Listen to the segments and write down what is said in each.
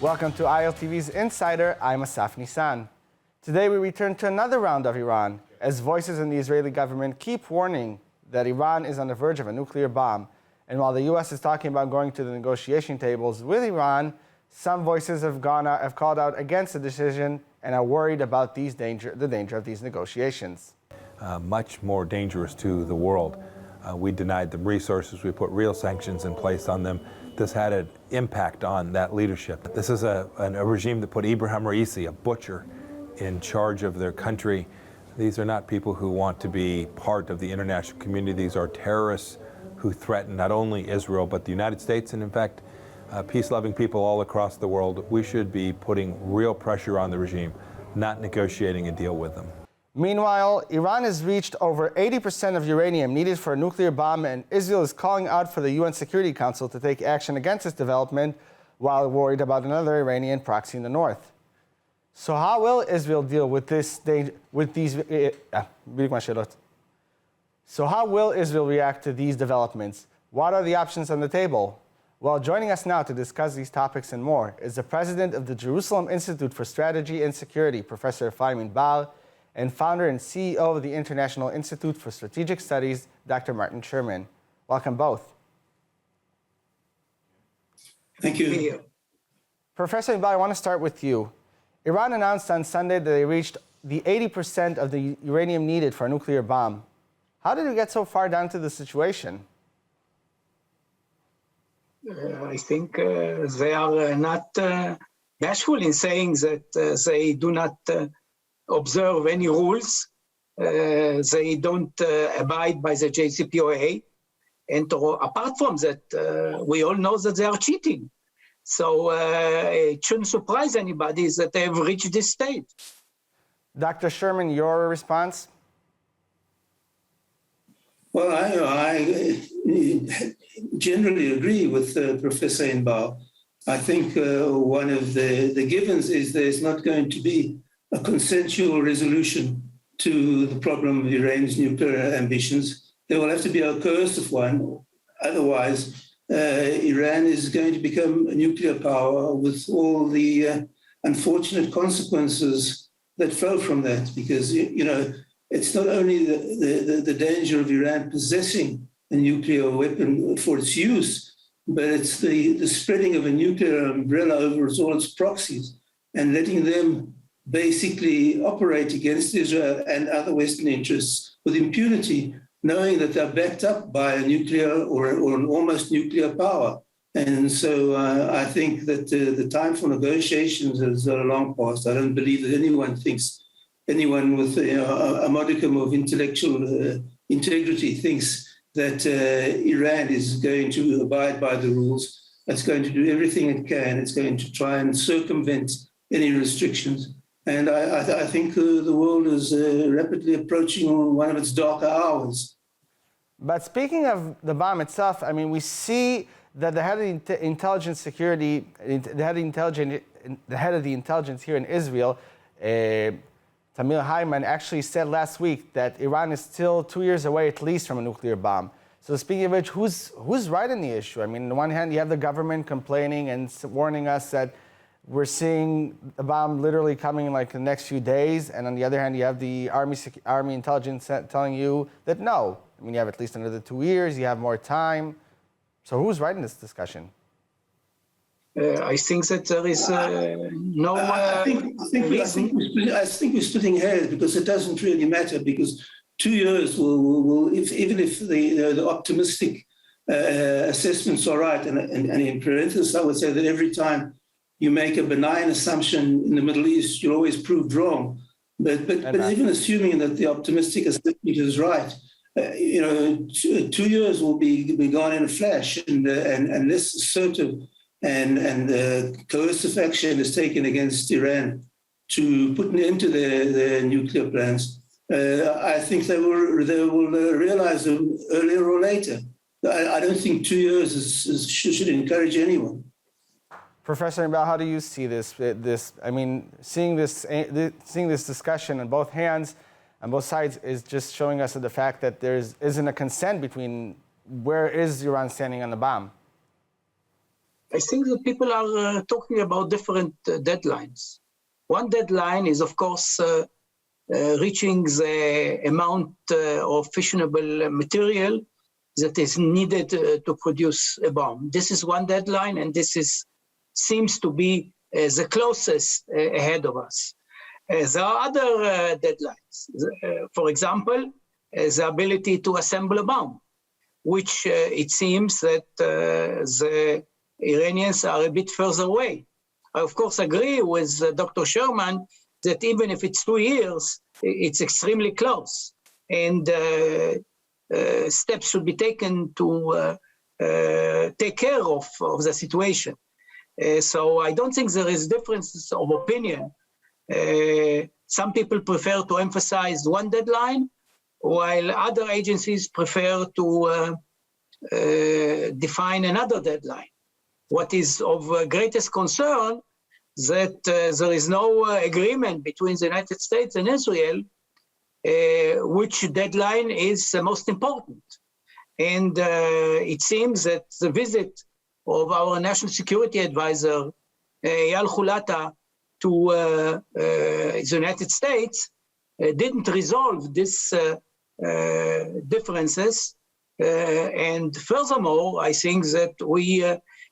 Welcome to ILTV's Insider. I'm Asaf Nissan. Today we return to another round of Iran, as voices in the Israeli government keep warning that Iran is on the verge of a nuclear bomb. And while the U.S. is talking about going to the negotiation tables with Iran, some voices have called out against the decision and are worried about the danger of these negotiations. Much more dangerous to the world. We denied them resources. We put real sanctions in place on them. This had an impact on that leadership. This is a regime that put Ibrahim Raisi, a butcher, in charge of their country. These are not people who want to be part of the international community. These are terrorists who threaten not only Israel, but the United States, and in fact, peace-loving people all across the world. We should be putting real pressure on the regime, not negotiating a deal with them. Meanwhile, Iran has reached over 80% of uranium needed for a nuclear bomb, and Israel is calling out for the UN Security Council to take action against this development while worried about another Iranian proxy in the north. So how will Israel deal with So how will Israel react to these developments? What are the options on the table? Well, joining us now to discuss these topics and more is the president of the Jerusalem Institute for Strategy and Security, Professor Efraim Inbar, and founder and CEO of the International Institute for Strategic Studies, Dr. Martin Sherman. Welcome both. Thank you. Professor Inbar, I want to start with you. Iran announced on Sunday that they reached the 80% of the uranium needed for a nuclear bomb. How did we get so far down to the situation? I think they are not bashful in saying that they do not observe any rules. They don't abide by the JCPOA. And apart from that, we all know that they are cheating. So it shouldn't surprise anybody that they have reached this state. Dr. Sherman, your response? Well, I generally agree with Professor Inbar. I think one of the givens is there's not going to be a consensual resolution to the problem of Iran's nuclear ambitions. There will have to be a coercive one. Otherwise, Iran is going to become a nuclear power with all the unfortunate consequences that flow from that. Because, you know, it's not only the danger of Iran possessing a nuclear weapon for its use, but it's the spreading of a nuclear umbrella over all its proxies and letting them basically operate against Israel and other Western interests with impunity, knowing that they're backed up by a nuclear or an almost nuclear power. And so I think that the time for negotiations is long past. I don't believe that anyone with a modicum of intellectual integrity thinks that Iran is going to abide by the rules. It's going to do everything it can. It's going to try and circumvent any restrictions. And I think the world is rapidly approaching one of its darker hours. But speaking of the bomb itself, I mean, we see that the head of the intelligence security, the head of the intelligence here in Israel, Tamir Hayman, actually said last week that Iran is still 2 years away at least from a nuclear bomb. So speaking of which, who's right in the issue? I mean, on the one hand, you have the government complaining and warning us that we're seeing a bomb literally coming in like the next few days. And on the other hand, you have the army intelligence telling you that no. I mean, you have at least another 2 years, you have more time. So who's right in this discussion? I think that there is no I think we're splitting hairs because it doesn't really matter, because 2 years will even if the optimistic assessments are right, and in parenthesis, I would say that every time you make a benign assumption in the Middle East, you're always proved wrong. But even assuming that the optimistic assessment is right, 2 years will be gone in a flash, and unless assertive and coercive action is taken against Iran to put an end to their nuclear plans, I think they will realize them earlier or later. I don't think 2 years should encourage anyone. Professor Inbar, how do you see this? I mean, seeing this discussion on both hands, on both sides, is just showing us the fact that there isn't a consent between where is Iran standing on the bomb. I think that people are talking about different deadlines. One deadline is, of course, reaching the amount of fissionable material that is needed to produce a bomb. This is one deadline, and seems to be the closest ahead of us. There are other deadlines. For example, the ability to assemble a bomb, which it seems that the Iranians are a bit further away. I, of course, agree with Dr. Sherman that even if it's 2 years, it's extremely close. And steps should be taken to take care of the situation. So I don't think there is differences of opinion. Some people prefer to emphasize one deadline, while other agencies prefer to define another deadline. What is of greatest concern that there is no agreement between the United States and Israel which deadline is the most important. And it seems that the visit of our National Security Advisor, Eyal Hulata, to the United States didn't resolve these differences. And furthermore, I think that we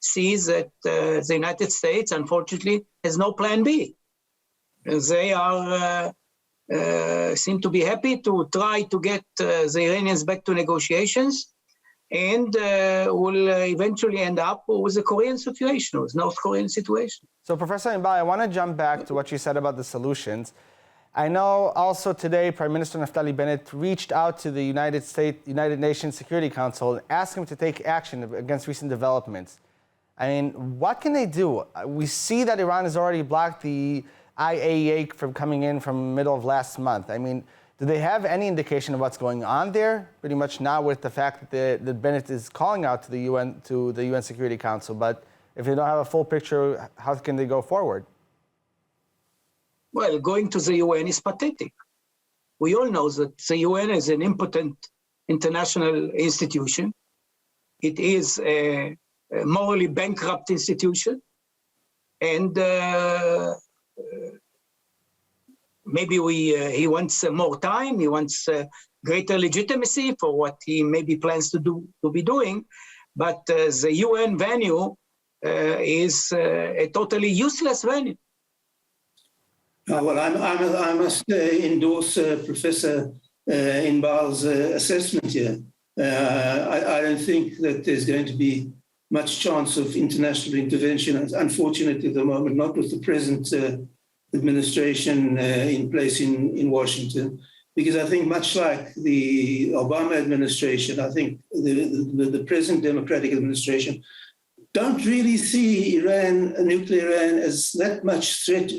see that the United States, unfortunately, has no plan B. They are seem to be happy to try to get the Iranians back to negotiations, and will eventually end up with the Korean situation, with North Korean situation. So, Professor Inbal, I want to jump back to what you said about the solutions. I know also today Prime Minister Naftali Bennett reached out to the United Nations Security Council and asked them to take action against recent developments. I mean, what can they do? We see that Iran has already blocked the IAEA from coming in from the middle of last month. I mean, do they have any indication of what's going on there? Pretty much now with the fact that Bennett is calling out to the UN Security Council, but if they don't have a full picture, how can they go forward? Well, going to the UN is pathetic. We all know that the UN is an impotent international institution. It is a morally bankrupt institution. And maybe he wants more time, he wants greater legitimacy for what he maybe plans to be doing. But the UN venue is a totally useless venue. Well, I must endorse Professor Inbal's assessment here. I don't think that there's going to be much chance of international intervention, unfortunately at the moment, not with the present administration in place in Washington, because I think much like the Obama administration, I think the present Democratic administration don't really see nuclear Iran as that much threat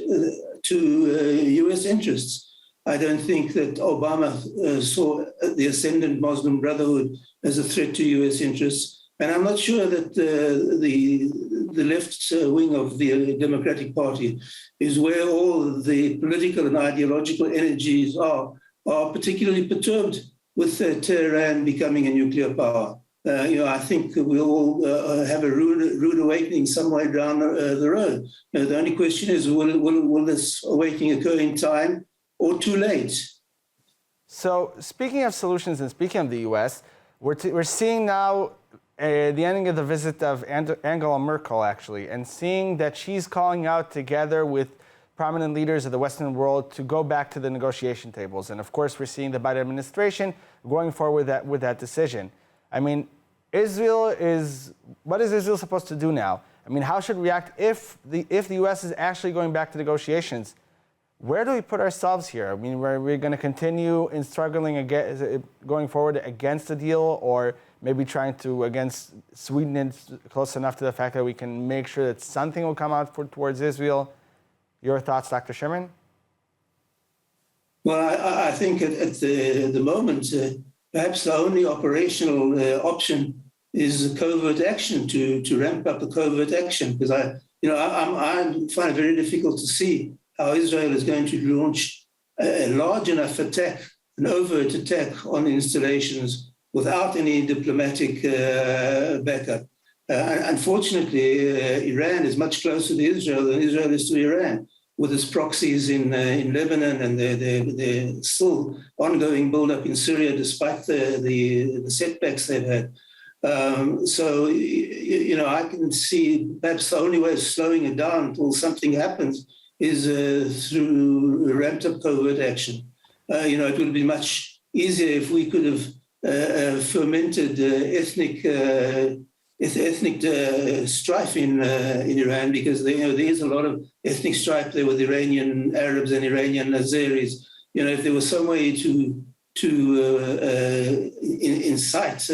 to US interests. I don't think that Obama saw the ascendant Muslim Brotherhood as a threat to US interests. And I'm not sure that the left wing of the Democratic Party is where all the political and ideological energies are particularly perturbed with Tehran becoming a nuclear power. I think we'll all have a rude awakening somewhere down the road. The only question is, will this awakening occur in time or too late? So speaking of solutions and speaking of the U.S., we're seeing now the ending of the visit of Angela Merkel, actually, and seeing that she's calling out together with prominent leaders of the Western world to go back to the negotiation tables. And of course, we're seeing the Biden administration going forward with that decision. I mean, what is Israel supposed to do now? I mean, how should we react if the U.S. is actually going back to negotiations? Where do we put ourselves here? I mean, we're going to continue in struggling going forward against the deal, or maybe trying to against Sweden is close enough to the fact that we can make sure that something will come out towards Israel? Your thoughts, Dr. Sherman? Well, I think at the moment, perhaps the only operational option is covert action, to ramp up the covert action, because I find it very difficult to see how Israel is going to launch a large enough attack, an overt attack on installations without any diplomatic backup. Unfortunately, Iran is much closer to Israel than Israel is to Iran, with its proxies in Lebanon and the still ongoing buildup in Syria, despite the setbacks they've had. So, I can see perhaps the only way of slowing it down until something happens is through ramped up covert action. It would be much easier if we could have fermented ethnic strife in Iran, because there is a lot of ethnic strife there with Iranian Arabs and Iranian Azeris. If there was some way to incite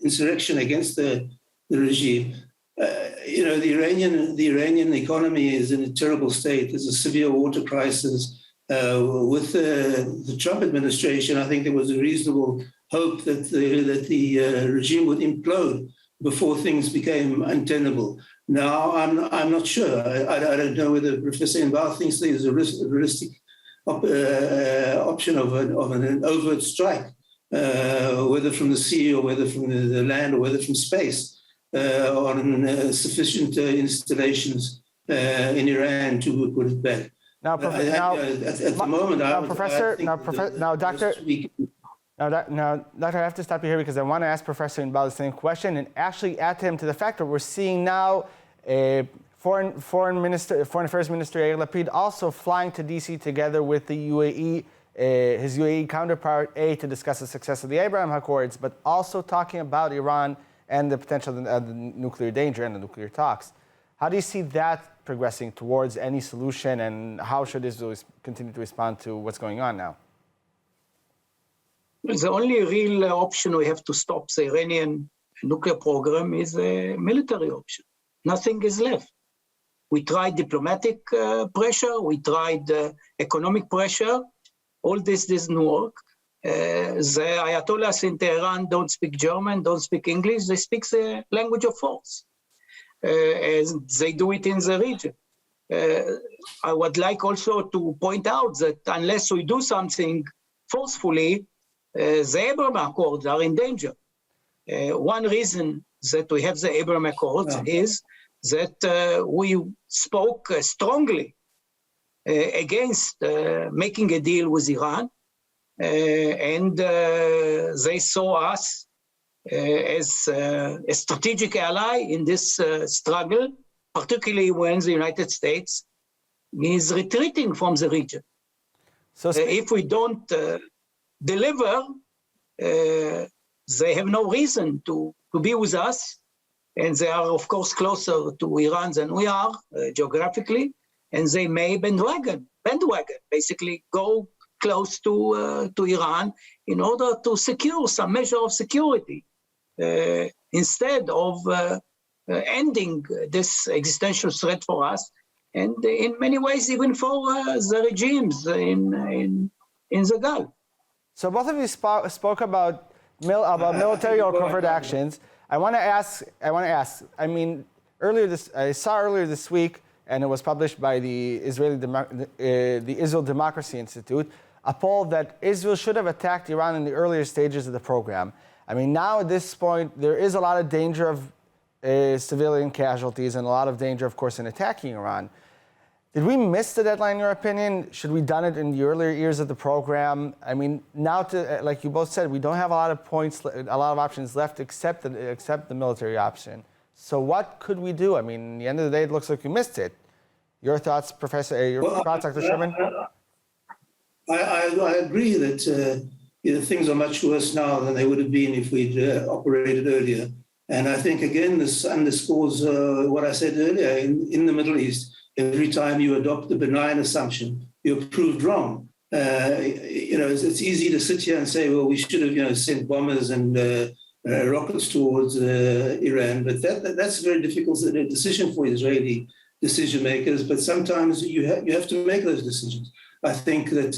insurrection against the regime. The Iranian economy is in a terrible state. There's a severe water crisis. With the Trump administration, I think there was a reasonable hope that the regime would implode before things became untenable. Now, I'm not sure. I don't know whether Professor Inbal thinks there's a realistic option of an overt strike, whether from the sea or whether from the land or whether from space, on sufficient installations in Iran to put it back. Now, at the moment, Doctor, I have to stop you here because I want to ask Professor Inbal the same question and actually add to him to the fact that we're seeing now Foreign Affairs Minister Yair Lapid also flying to DC together with the UAE, his UAE counterpart, to discuss the success of the Abraham Accords, but also talking about Iran and the potential of the nuclear danger and the nuclear talks. How do you see that progressing towards any solution, and how should Israel continue to respond to what's going on now? Well, the only real option we have to stop the Iranian nuclear program is a military option. Nothing is left. We tried diplomatic pressure, we tried economic pressure. All this didn't work. The Ayatollahs in Tehran don't speak German, don't speak English, they speak the language of force. As they do it in the region. I would like also to point out that unless we do something forcefully, the Abraham Accords are in danger. One reason that we have the Abraham Accords is that we spoke strongly against making a deal with Iran, and they saw us as a strategic ally in this struggle, particularly when the United States is retreating from the region. So if we don't deliver, they have no reason to be with us. And they are, of course, closer to Iran than we are geographically. And they may bandwagon, basically go close to Iran in order to secure some measure of security instead of ending this existential threat for us, and in many ways even for the regimes in the Gulf. So both of you spoke about military or covert actions. I want to ask. I mean, I saw earlier this week, and it was published by the Israel Democracy Institute, a poll that Israel should have attacked Iran in the earlier stages of the program. I mean, now at this point, there is a lot of danger of civilian casualties and a lot of danger, of course, in attacking Iran. Did we miss the deadline, in your opinion? Should we have done it in the earlier years of the program? I mean, now, like you both said, we don't have a lot of options left except the military option. So what could we do? I mean, at the end of the day, it looks like we missed it. Your thoughts, Professor? Thoughts, Dr. Sherman? I agree that things are much worse now than they would have been if we'd operated earlier. And I think, again, this underscores what I said earlier. In the Middle East, every time you adopt a benign assumption, you're proved wrong. It's easy to sit here and say, well, we should have, sent bombers and rockets towards Iran, but that's a very difficult decision for Israeli decision makers. But sometimes you have to make those decisions. I think that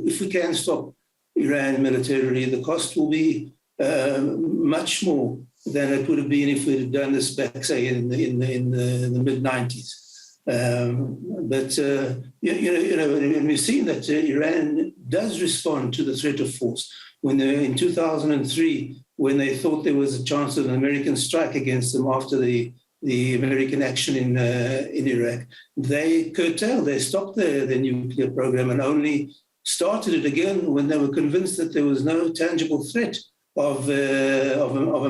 if we can stop Iran militarily, the cost will be much more than it would have been if we'd have done this back, say, in the mid-90s. And we've seen that Iran does respond to the threat of force. When in 2003, when they thought there was a chance of an American strike against them after the American action in Iraq. They curtailed, they stopped their nuclear program and only started it again when they were convinced that there was no tangible threat of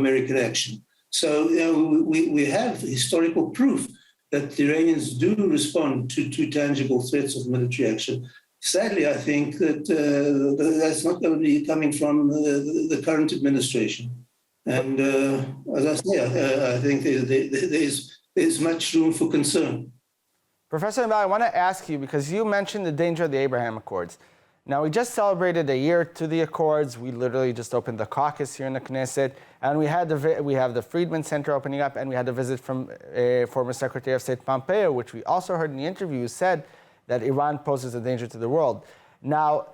American action. So we have historical proof that the Iranians do respond to tangible threats of military action. Sadly, I think that that's not going to be coming from the current administration. And as I say, I think there's much room for concern. Professor Inbal, I want to ask you, because you mentioned the danger of the Abraham Accords. Now, we just celebrated a year to the Accords. We literally just opened the caucus here in the Knesset, and we have the Friedman Center opening up, and we had a visit from former Secretary of State Pompeo, which we also heard in the interview said that Iran poses a danger to the world. Now,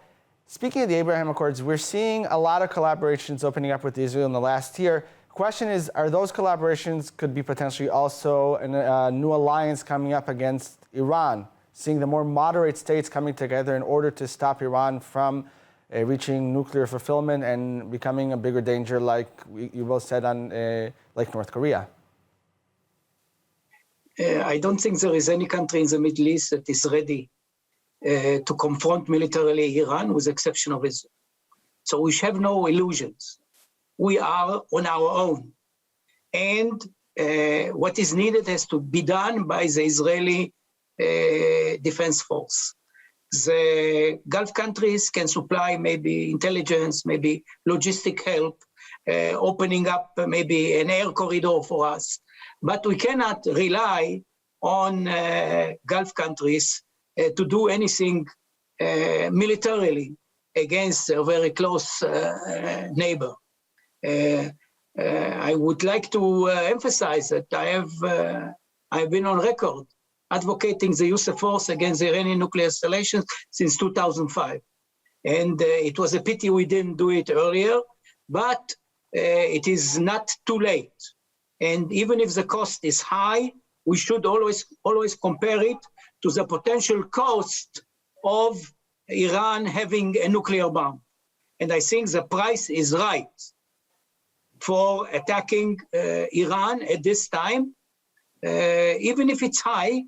speaking of the Abraham Accords, we're seeing a lot of collaborations opening up with Israel in the last year. Question is, are those collaborations could be potentially also a new alliance coming up against Iran, seeing the more moderate states coming together in order to stop Iran from reaching nuclear fulfillment and becoming a bigger danger, like you both said, on like North Korea? I don't think there is any country in the Middle East that is ready to confront militarily Iran, with the exception of Israel. So we have no illusions. We are on our own. And what is needed has to be done by the Israeli Defense Force. The Gulf countries can supply maybe intelligence, maybe logistic help, opening up maybe an air corridor for us. But we cannot rely on Gulf countries to do anything militarily against a very close neighbor. I would like to emphasize that I've been on record advocating the use of force against the Iranian nuclear installations since 2005. And it was a pity we didn't do it earlier, but it is not too late. And even if the cost is high, we should always compare it to the potential cost of Iran having a nuclear bomb. And I think the price is right for attacking Iran at this time, even if it's high,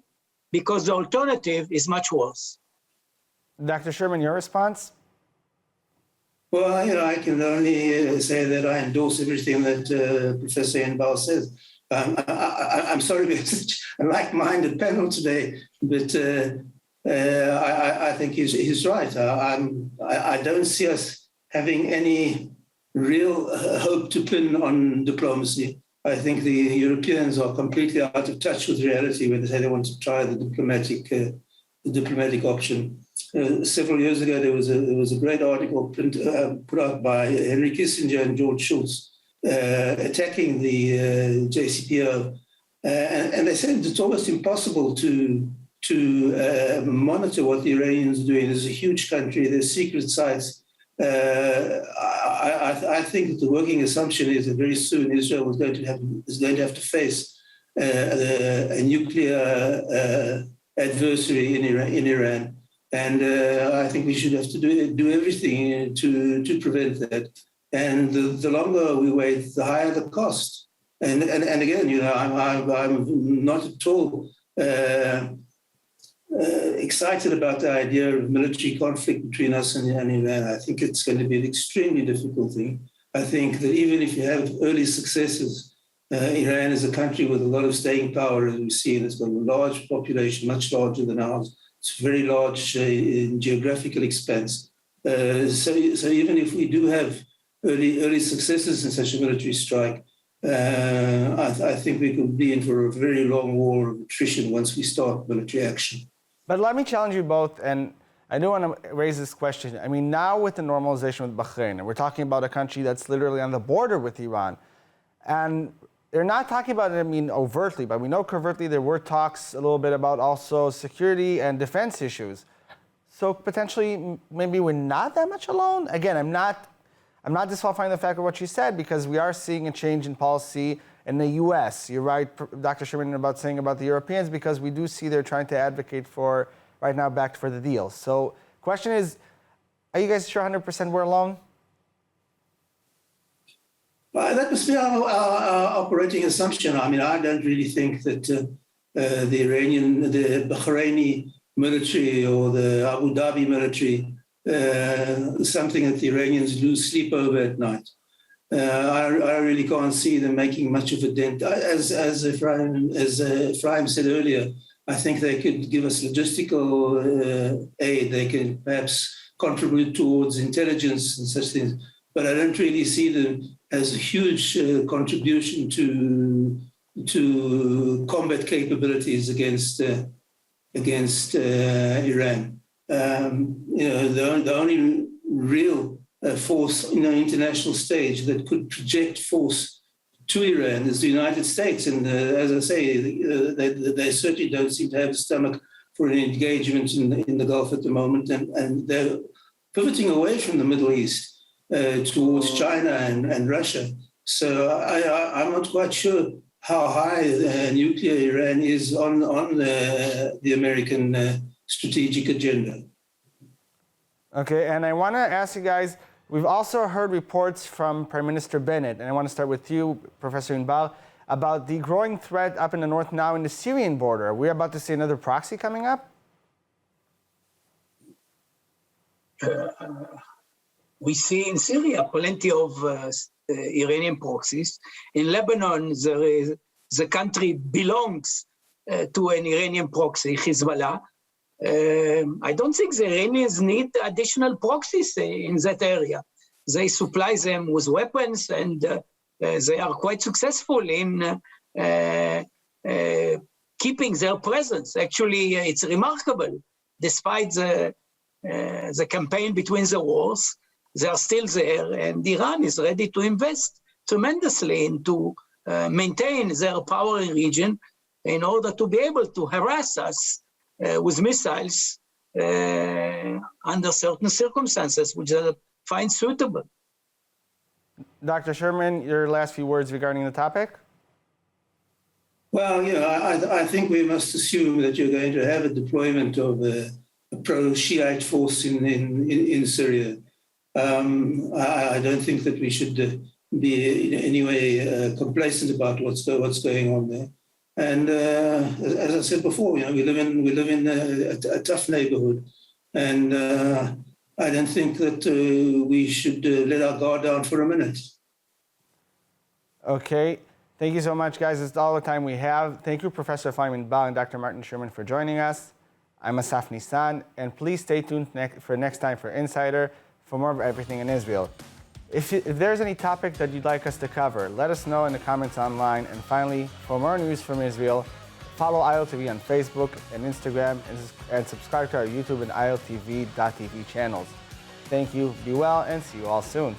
because the alternative is much worse. Dr. Sherman, your response? Well, I can only say that I endorse everything that Professor Inbal says. I'm sorry, we have such a like-minded panel today, but I think he's right. I don't see us having any real hope to pin on diplomacy. I think the Europeans are completely out of touch with reality when they say they want to try the diplomatic option. Several years ago, there was a great article put out by Henry Kissinger and George Shultz attacking the JCPO, and they said it's almost impossible to monitor what the Iranians are doing. There's a huge country, there's secret sites. I think that the working assumption is that very soon Israel is going to have to face a nuclear adversary in Iran, and I think we should have to do everything to prevent that. And the longer we wait, the higher the cost. And again, I'm not at all excited about the idea of military conflict between us and Iran. I think it's going to be an extremely difficult thing. I think that even if you have early successes, Iran is a country with a lot of staying power, as we've seen. It's got a large population, much larger than ours. It's very large in geographical expanse. So even if we do have early successes in such a military strike, I think we could be in for a very long war of attrition once we start military action. But let me challenge you both, and I do want to raise this question. I mean, now with the normalization with Bahrain, and we're talking about a country that's literally on the border with Iran, and they're not talking about it, I mean, overtly, but we know covertly there were talks a little bit about also security and defense issues. So potentially, maybe we're not that much alone. Again, I'm not disqualifying the fact of what you said, because we are seeing a change in policy in the U.S. You're right, Dr. Sherman, about saying about the Europeans, because we do see they're trying to advocate for, right now, back for the deal. So question is, are you guys sure 100% we're alone? That must be our operating assumption. I mean, I don't really think that the Bahraini military or the Abu Dhabi military is something that the Iranians lose sleep over at night. I really can't see them making much of a dent. As Ephraim said earlier, I think they could give us logistical aid. They could perhaps contribute towards intelligence and such things. But I don't really see them as a huge contribution to combat capabilities against Iran. The only real force in the international stage that could project force to Iran is the United States. And as I say, they certainly don't seem to have the stomach for an engagement in the Gulf at the moment. And they're pivoting away from the Middle East towards China and Russia. So I'm not quite sure how high nuclear Iran is on the American strategic agenda. Okay, and I want to ask you guys, we've also heard reports from Prime Minister Bennett, and I want to start with you, Professor Inbal, about the growing threat up in the north now in the Syrian border. We're about to see another proxy coming up? We see in Syria plenty of Iranian proxies. In Lebanon, the country belongs to an Iranian proxy, Hezbollah. I don't think the Iranians need additional proxies in that area. They supply them with weapons, and they are quite successful in keeping their presence. Actually, it's remarkable. Despite the campaign between the wars, they are still there, and Iran is ready to invest tremendously into maintain their power in region in order to be able to harass us with missiles under certain circumstances, which I find suitable. Dr. Sherman, your last few words regarding the topic? Well, I think we must assume that you're going to have a deployment of a pro-Shiite force in Syria. I don't think that we should be in any way complacent about what's going on there. And as I said before, we live in a tough neighborhood, and I don't think that we should let our guard down for a minute. Okay. Thank you so much, guys. That's all the time we have. Thank you, Professor Ephraim Inbal and Dr. Martin Sherman, for joining us. I'm Asaf Nissan, and please stay tuned for next time for Insider for more of everything in Israel. If there's any topic that you'd like us to cover, let us know in the comments online. And finally, for more news from Israel, follow ILTV on Facebook and Instagram, and subscribe to our YouTube and ILTV.tv channels. Thank you, be well, and see you all soon.